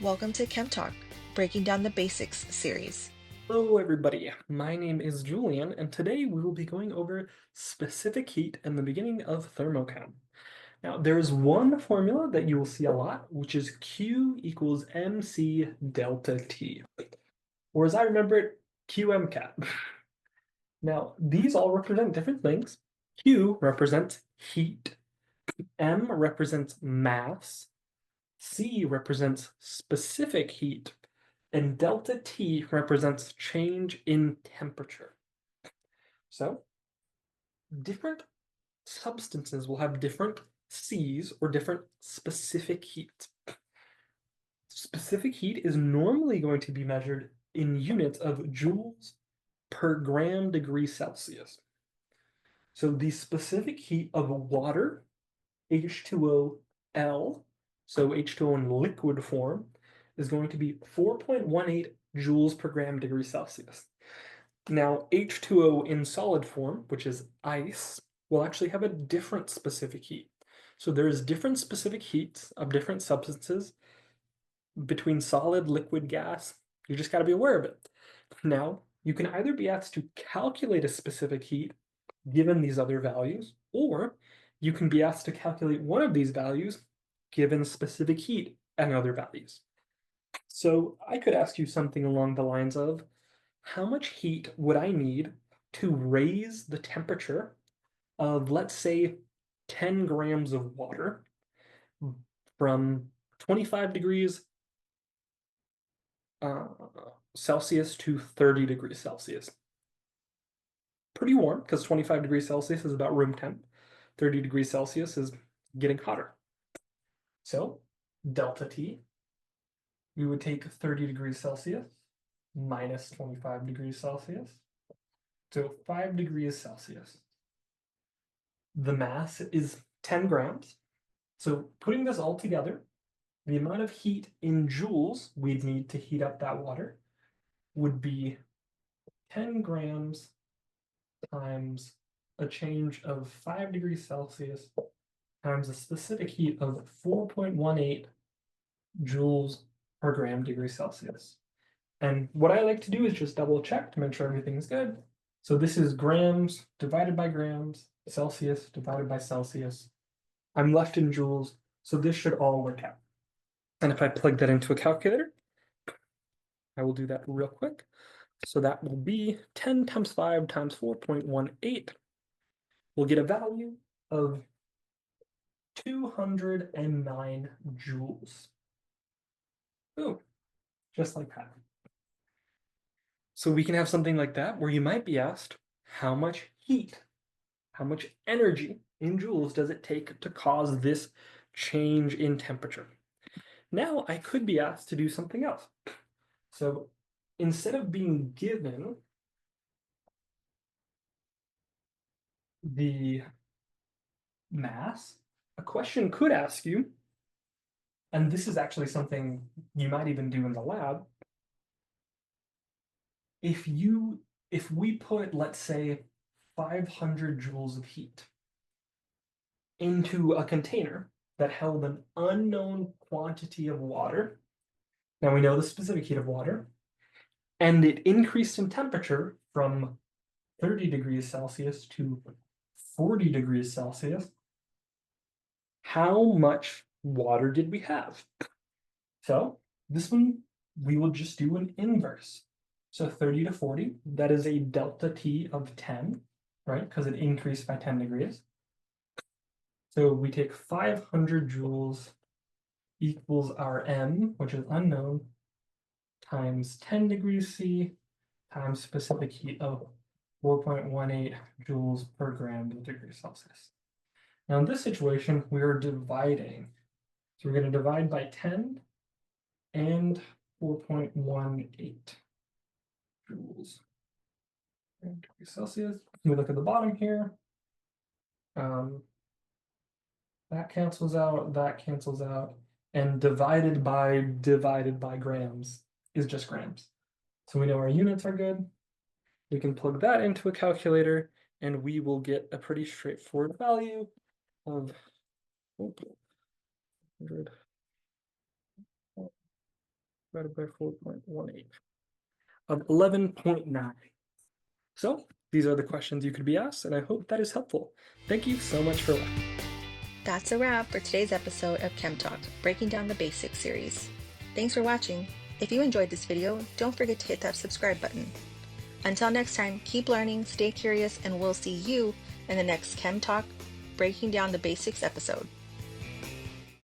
Welcome to Chem Talk, Breaking Down the Basics series. Hello, everybody. My name is Julian, and today we will be going over specific heat and the beginning of thermochem. Now, there is one formula that you will see a lot, which is Q equals mc delta T, or as I remember it, QMCAT. Now, these all represent different things. Q represents heat, M represents mass, C represents specific heat, and delta T represents change in temperature. So, different substances will have different C's or different specific heat. Specific heat is normally going to be measured in units of joules per gram degree Celsius. So the specific heat of water, H2OL, so H2O in liquid form, is going to be 4.18 joules per gram degree Celsius. Now, H2O in solid form, which is ice, will actually have a different specific heat. So there's different specific heats of different substances between solid, liquid, gas. You just got to be aware of it. Now, you can either be asked to calculate a specific heat given these other values, or you can be asked to calculate one of these values given specific heat and other values. So I could ask you something along the lines of, how much heat would I need to raise the temperature of, let's say, 10 grams of water from 25 degrees uh, Celsius to 30 degrees Celsius? Pretty warm because 25 degrees Celsius is about room temp. 30 degrees Celsius is getting hotter. So delta T, we would take 30 degrees Celsius minus 25 degrees Celsius. So 5 degrees Celsius. The mass is 10 grams. So putting this all together, the amount of heat in joules we'd need to heat up that water would be 10 grams times a change of 5 degrees Celsius times a specific heat of 4.18 joules per gram degree Celsius. And what I like to do is just double check to make sure everything's good. So this is grams divided by grams, Celsius divided by Celsius. I'm left in joules, so this should all work out. And if I plug that into a calculator, I will do that real quick. So that will be 10 times 5 times 4.18. We'll get a value of 209 joules. Ooh, just like that. So we can have something like that where you might be asked, how much heat, how much energy in joules does it take to cause this change in temperature? Now I could be asked to do something else. So instead of being given the mass, a question could ask you, and this is actually something you might even do in the lab, if we put, let's say, 500 joules of heat into a container that held an unknown quantity of water, now we know the specific heat of water, and it increased in temperature from 30 degrees Celsius to 40 degrees Celsius, how much water did we have? So this one, we will just do an inverse. So 30 to 40, that is a delta T of 10, right? Because it increased by 10 degrees. So we take 500 joules equals our M, which is unknown, times 10 degrees C times specific heat of 4.18 joules per gram degree Celsius. Now in this situation, we are dividing. So we're going to divide by 10 and 4.18 joules per degree Celsius. We look at the bottom here. That cancels out, and divided by grams is just grams. So we know our units are good. We can plug that into a calculator, and we will get a pretty straightforward value of 100 divided by 4.18 of 11.9. So these are the questions you could be asked, and I hope that is helpful. Thank you so much for watching. That's a wrap for today's episode of Chem Talk, Breaking Down the Basics series. Thanks for watching. If you enjoyed this video, don't forget to hit that subscribe button. Until next time, keep learning, stay curious, and we'll see you in the next Chem Talk, Breaking Down the Basics episode.